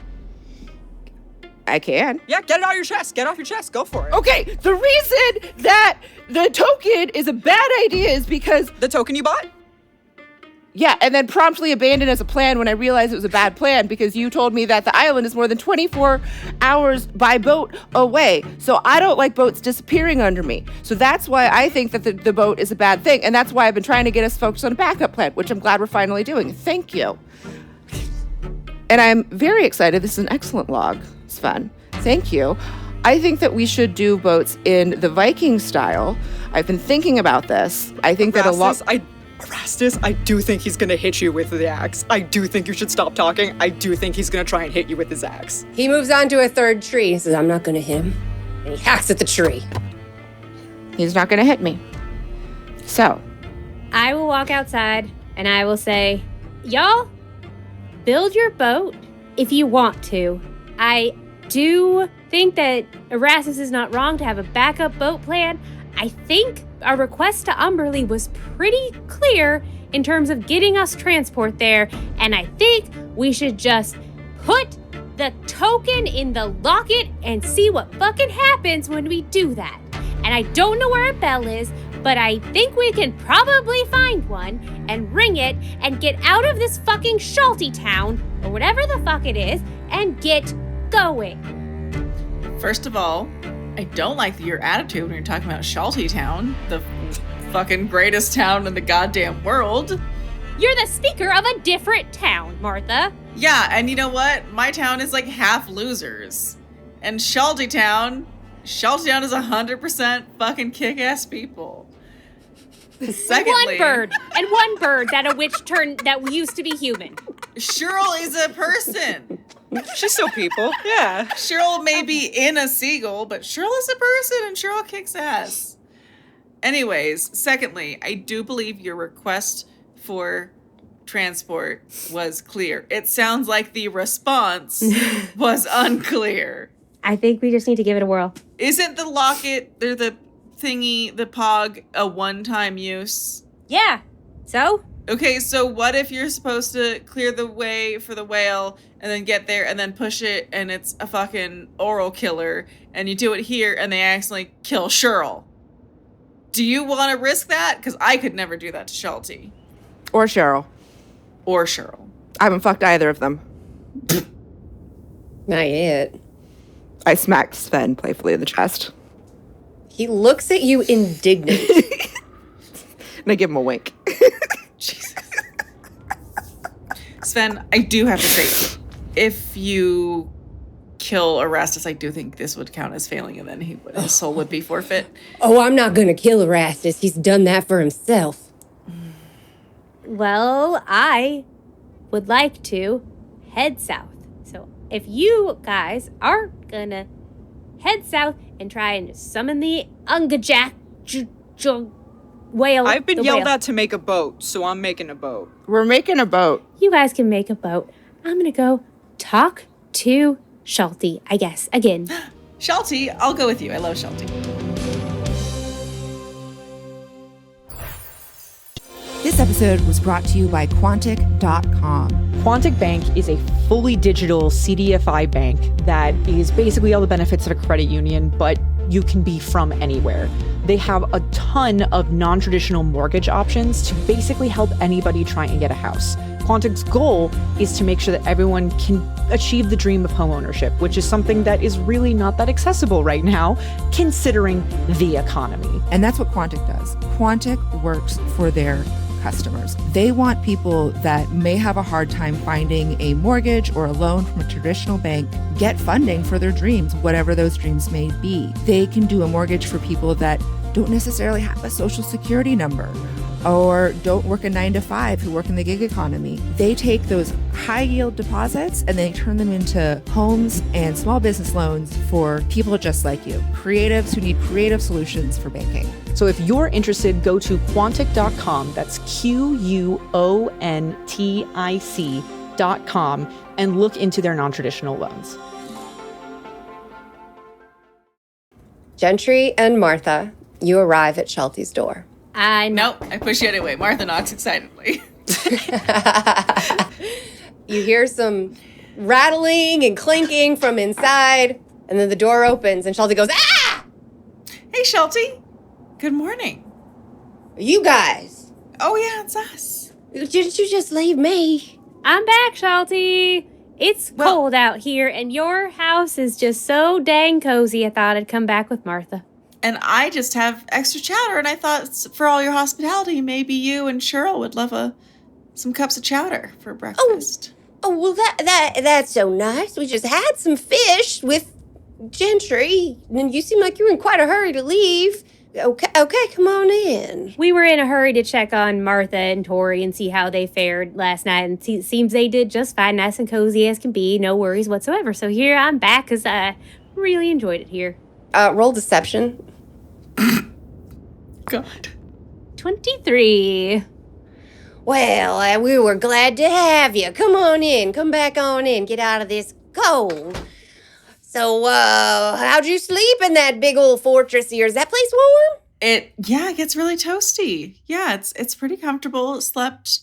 I can. Yeah, get it out of your chest. Get off your chest. Go for it. Okay, the reason that the token is a bad idea is because... The token you bought? Yeah, and then promptly abandoned as a plan when I realized it was a bad plan because you told me that the island is more than 24 hours by boat away. So I don't like boats disappearing under me. So that's why I think that the boat is a bad thing. And that's why I've been trying to get us focused on a backup plan, which I'm glad we're finally doing. Thank you. And I'm very excited. This is an excellent log, Sven. Thank you. I think that we should do boats in the Viking style. I've been thinking about this. I think that a lot... Erastus, I do think he's gonna hit you with the axe. I do think you should stop talking. I do think he's gonna try and hit you with his axe. He moves on to a third tree. He says, I'm not going to hit him. And he hacks at the tree. He's not going to hit me. So, I will walk outside and I will say, y'all, build your boat if you want to. I do think that Erastus is not wrong to have a backup boat plan. I think our request to Umberlee was pretty clear in terms of getting us transport there, and I think we should just put the token in the locket and see what fucking happens when we do that. And I don't know where a bell is, but I think we can probably find one and ring it and get out of this fucking Schalty town, or whatever the fuck it is, and get going. First of all, I don't like your attitude when you're talking about Schalty Town, the fucking greatest town in the goddamn world. You're the speaker of a different town, Martha. Yeah, and you know what? My town is like half losers. And Schalty Town is 100% fucking kick-ass people. Secondly, one bird that a witch turned that used to be human. Cheryl is a person. She's still people. Yeah. Cheryl may be in a seagull, but Cheryl is a person and Cheryl kicks ass. Anyways, secondly, I do believe your request for transport was clear. It sounds like the response was unclear. I think we just need to give it a whirl. Isn't the locket, or the thingy, the pog, a one-time use? Yeah. So? Okay, so what if you're supposed to clear the way for the whale and then get there and then push it and it's a fucking oral killer and you do it here and they accidentally kill Cheryl? Do you want to risk that? Because I could never do that to Schalty. or Cheryl. Or Cheryl. I haven't fucked either of them. Not yet. I smacked Sven playfully in the chest. He looks at you indignant. And I give him a wink. Jesus. Sven, I do have to say, if you kill Erastus, I do think this would count as failing, and then his soul would be forfeit. Oh, I'm not gonna kill Erastus. He's done that for himself. Well, I would like to head south. So if you guys are gonna head south and try and summon the Ungajak whale. I've been the yelled whale. at to make a boat, so I'm making a boat. We're making a boat. You guys can make a boat. I'm gonna go talk to Schalty, I guess, again. Schalty, I'll go with you. I love Schalty. This episode was brought to you by Quantic.com. Quantic Bank is a fully digital CDFI bank that is basically all the benefits of a credit union, but you can be from anywhere. They have a ton of non-traditional mortgage options to basically help anybody try and get a house. Quantic's goal is to make sure that everyone can achieve the dream of homeownership, which is something that is really not that accessible right now, considering the economy. And that's what Quantic does. Quantic works for their customers. They want people that may have a hard time finding a mortgage or a loan from a traditional bank get funding for their dreams, whatever those dreams may be. They can do a mortgage for people that don't necessarily have a social security number or don't work a 9-to-5 who work in the gig economy. They take those high yield deposits and they turn them into homes and small business loans for people just like you, creatives who need creative solutions for banking. So if you're interested, go to Quantic.com, that's QUONTIC.com, and look into their non-traditional loans. Gentry and Martha, you arrive at Schalty's door. Nope, I push you anyway. Martha knocks excitedly. You hear some rattling and clinking from inside, and then the door opens and Schalty goes, "Ah! Hey, Schalty. Good morning. You guys, Oh, yeah, it's us. didn't you just leave me?" I'm back, Schalty. It's cold out here, and your house is just so dang cozy. I thought I'd come back with Martha. And I just have extra chowder, and I thought for all your hospitality, maybe you and Cheryl would love some cups of chowder for breakfast. Oh, well, that's so nice. We just had some fish with Gentry, and you seem like you were in quite a hurry to leave. Okay, come on in. We were in a hurry to check on Martha and Tohri and see how they fared last night, and it seems they did just fine, nice and cozy as can be, no worries whatsoever. So here I'm back because I really enjoyed it here. Roll deception. God. 23. Well, we were glad to have you. Come on in. Come back on in. Get out of this cold. So, how'd you sleep in that big old fortress of yours? Is that place warm? It gets really toasty. Yeah, it's pretty comfortable. It slept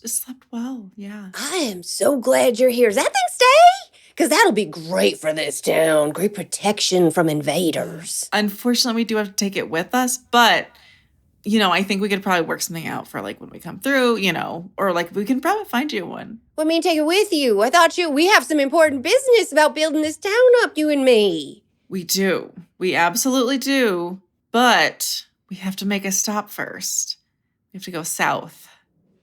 well. Yeah. I am so glad you're here. Does that thing stay? Because that'll be great for this town. Great protection from invaders. Unfortunately, we do have to take it with us, but I think we could probably work something out for like when we come through, or like we can probably find you one. What mean take it with you? I thought we have some important business about building this town up, you and me. We do. We absolutely do. But we have to make a stop first. We have to go south.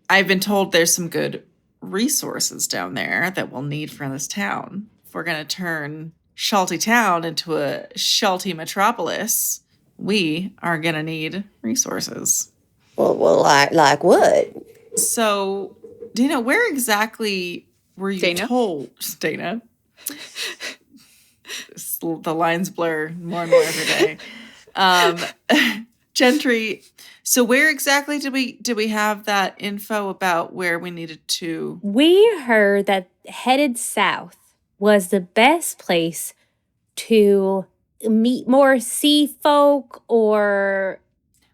I've been told there's some good resources down there that we'll need for this town. If we're going to turn Schalty town into a Schalty metropolis, we are going to need resources. Well, like what? So, Dana, where exactly were you told? Dana? The lines blur more and more every day. Gentry, so where exactly did we have that info about where we needed to? We heard that headed south was the best place to meet more sea folk or...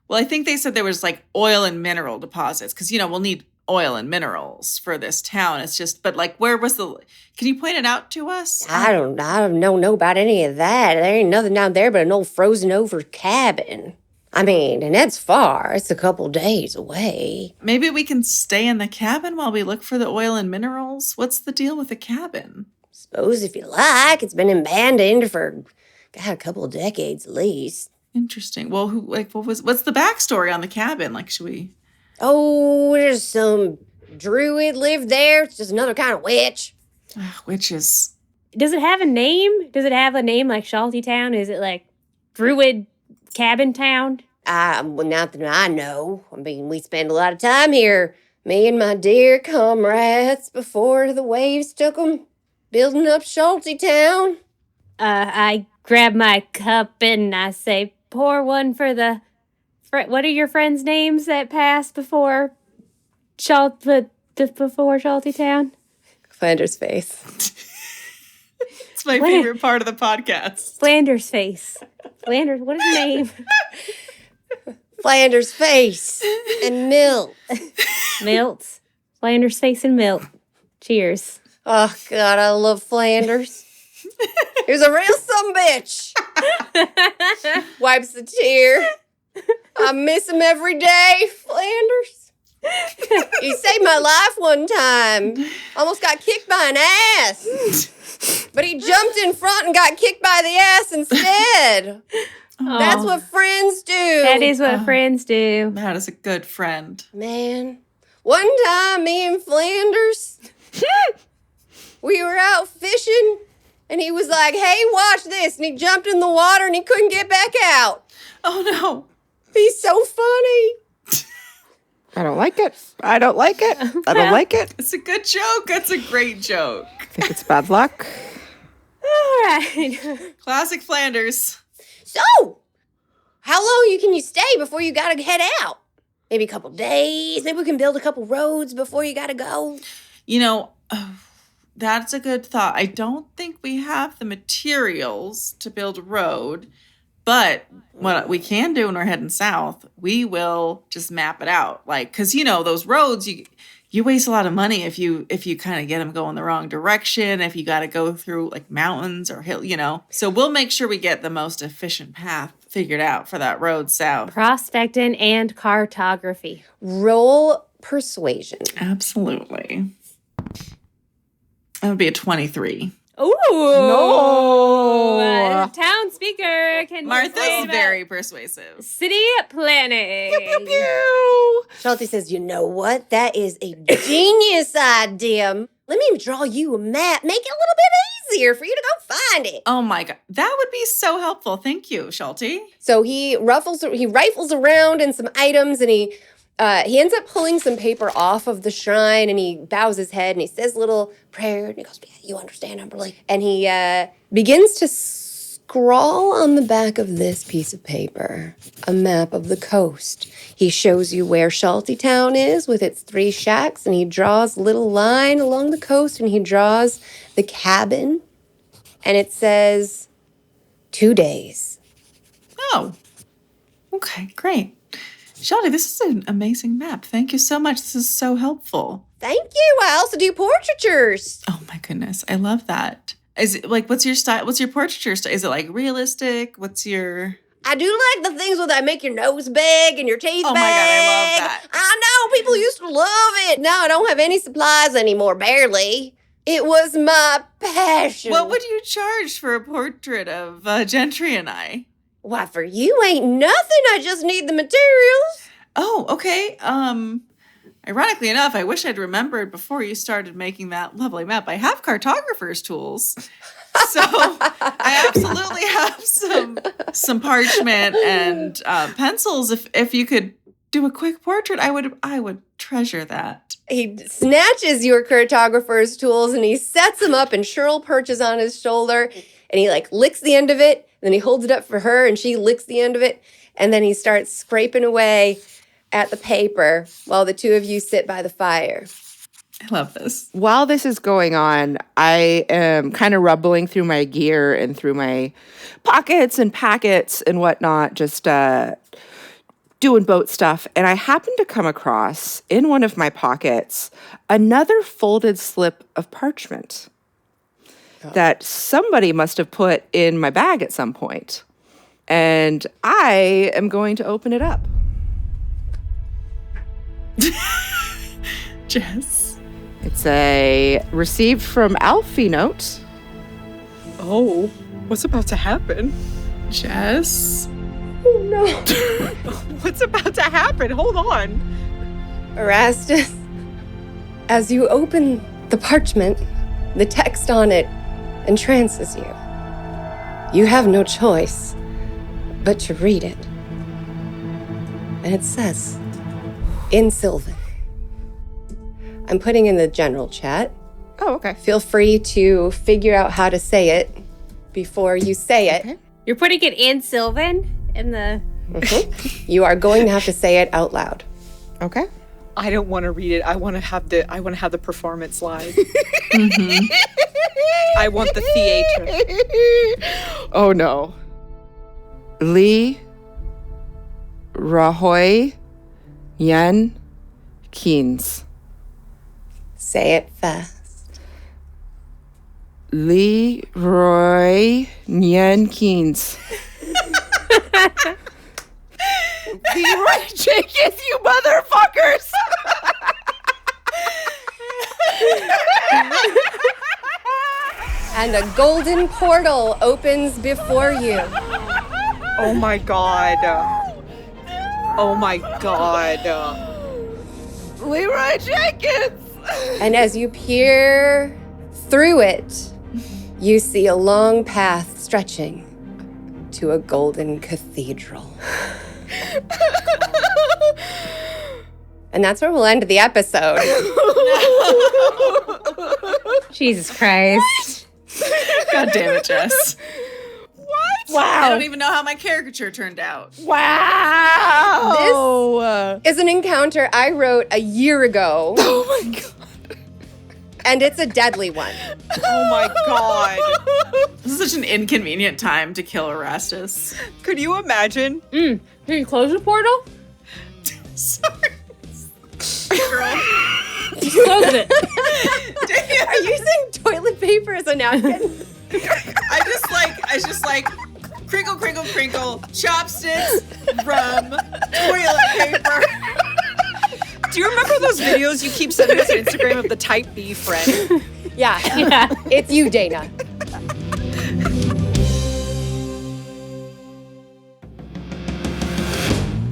Well, I think they said there was like oil and mineral deposits because, we'll need oil and minerals for this town. It's just, but like, where was can you point it out to us? I don't know about any of that. There ain't nothing down there but an old frozen over cabin. I mean, and that's far. It's a couple days away. Maybe we can stay in the cabin while we look for the oil and minerals. What's the deal with the cabin? Suppose if you like. It's been abandoned for, a couple of decades at least. Interesting. Well, what's the backstory on the cabin? Like, should we? Oh, there's some druid lived there. It's just another kind of witch. Witches. Does it have a name? Does it have a name like Schalty Town? Is it like Druid Cabin Town? Well, not that I know. I mean, we spend a lot of time here. Me and my dear comrades before the waves took them, building up Schalty Town. I grab my cup and I say, pour one for the... What are your friends' names that passed before Schalty Town? Flanders face. It's my favorite part of the podcast. Flanders face. Flanders, what is his name? Flanders face and Milt. Milt. Flanders face and Milt. Cheers. Oh, God, I love Flanders. Here's a real sumbitch. Wipes the tear. I miss him every day, Flanders. He saved my life one time. Almost got kicked by an ass. But he jumped in front and got kicked by the ass instead. That's what friends do. That is what friends do. That is a good friend. Man, one time me and Flanders, we were out fishing, and he was like, hey, watch this. And he jumped in the water, and he couldn't get back out. Oh, no. He's so funny. I don't like it. I don't like it. I don't like it. It's a good joke. That's a great joke. I think it's bad luck. All right. Classic Flanders. So, how long can you stay before you gotta head out? Maybe a couple days. Maybe we can build a couple roads before you gotta go. That's a good thought. I don't think we have the materials to build a road, but what we can do when we're heading south, we will just map it out. Like, because, those roads, you waste a lot of money if you kind of get them going the wrong direction, if you got to go through like mountains or hill, So we'll make sure we get the most efficient path figured out for that road south. Prospecting and cartography. Roll persuasion. Absolutely. That would be a 23. Ooh. No. Town speaker can Martha's very persuasive. City planning. Pew, pew, pew. Schalty says, you know what? That is a genius idea. Let me draw you a map. Make it a little bit easier for you to go find it. Oh my God. That would be so helpful. Thank you, Schalty. So he rifles around in some items, and he ends up pulling some paper off of the shrine, and he bows his head and he says a little prayer, and he goes, yeah, you understand, Umberlee? And he begins to scrawl on the back of this piece of paper a map of the coast. He shows you where Schalty Town is with its 3 shacks, and he draws a little line along the coast, and he draws the cabin, and it says 2 days. Oh, okay, great. Schalty, this is an amazing map. Thank you so much. This is so helpful. Thank you. I also do portraitures. Oh my goodness, I love that. Is it like, what's your style? What's your portraiture style? Is it like realistic? What's your... I do like the things where they make your nose big and your teeth Oh big. my God, I love that. I know, people used to love it. Now I don't have any supplies anymore, barely. It was my passion. What would you charge for a portrait of Gentry and I? Why, for you ain't nothing. I just need the materials. Oh, okay. Ironically enough, I wish I'd remembered before you started making that lovely map. I have cartographer's tools. So I absolutely have some parchment and pencils. If you could do a quick portrait, I would treasure that. He snatches your cartographer's tools and he sets them up, and Cheryl perches on his shoulder and he like licks the end of it. Then he holds it up for her and she licks the end of it. And then he starts scraping away at the paper while the two of you sit by the fire. I love this. While this is going on, I am kind of rubbling through my gear and through my pockets and packets and whatnot, just doing boat stuff. And I happen to come across, in one of my pockets, another folded slip of parchment that somebody must have put in my bag at some point. And I am going to open it up. Jess. It's a received from Alfie note. Oh, what's about to happen? Jess. Oh no. What's about to happen? Hold on. Erastus, as you open the parchment, the text on it entrances you. You have no choice but to read it. And it says, in Sylvan. I'm putting in the general chat. Oh, okay. Feel free to figure out how to say it before you say it. Okay. You're putting it in Sylvan in the... You are going to have to say it out loud. Okay. I don't want to read it. I want to have the performance live. I want the theater. Oh no. Lee Rahoy Yen Keynes. Say it fast. Lee Roy Yen Keynes. Leroy Jenkins, you motherfuckers! And a golden portal opens before you. Oh my god. Oh my god. Leroy Jenkins! And as you peer through it, you see a long path stretching to a golden cathedral. And that's where we'll end the episode. Jesus Christ. God damn it, Jess. What? I Wow. don't even know how my caricature turned out. Wow. Is an encounter I wrote a year ago, Oh my god. and it's a deadly one. Oh my god. This is such an inconvenient time to kill Erastus. Could you imagine? Can you close the portal? Sorry. Girl. Close it. Are you using toilet paper as a napkin? I just like crinkle, crinkle, crinkle, chopsticks, rum, toilet paper. Do you remember those videos you keep sending us on Instagram of the type B friend? Yeah. Yeah. It's you, Dana.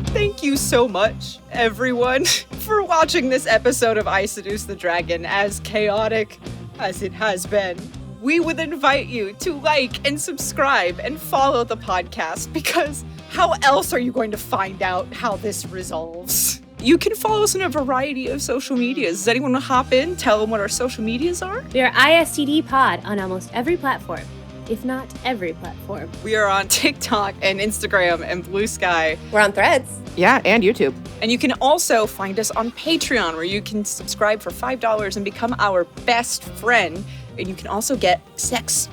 Thank you so much, everyone, for watching this episode of I Seduce the Dragon, as chaotic as it has been. We would invite you to like and subscribe and follow the podcast, because how else are you going to find out how this resolves? You can follow us on a variety of social medias. Does anyone want to hop in, tell them what our social medias are? We are ISTD Pod on almost every platform. if not every platform. We are on TikTok and Instagram and Blue Sky. We're on Threads. Yeah, and YouTube. And you can also find us on Patreon, where you can subscribe for $5 and become our best friend. And you can also get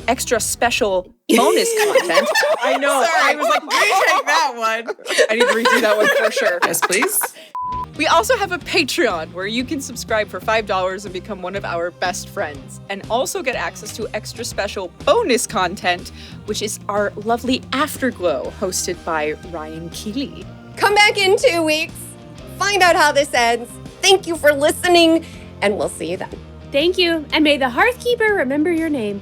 extra special bonus content. I know. Sorry, I was like, retake that one. I need to redo that one for sure. Yes, please. We also have a Patreon where you can subscribe for $5 and become one of our best friends, and also get access to extra special bonus content, which is our lovely Afterglow hosted by Ryan Keely. Come back in 2 weeks. Find out how this ends. Thank you for listening, and we'll see you then. Thank you, and may the Hearthkeeper remember your name.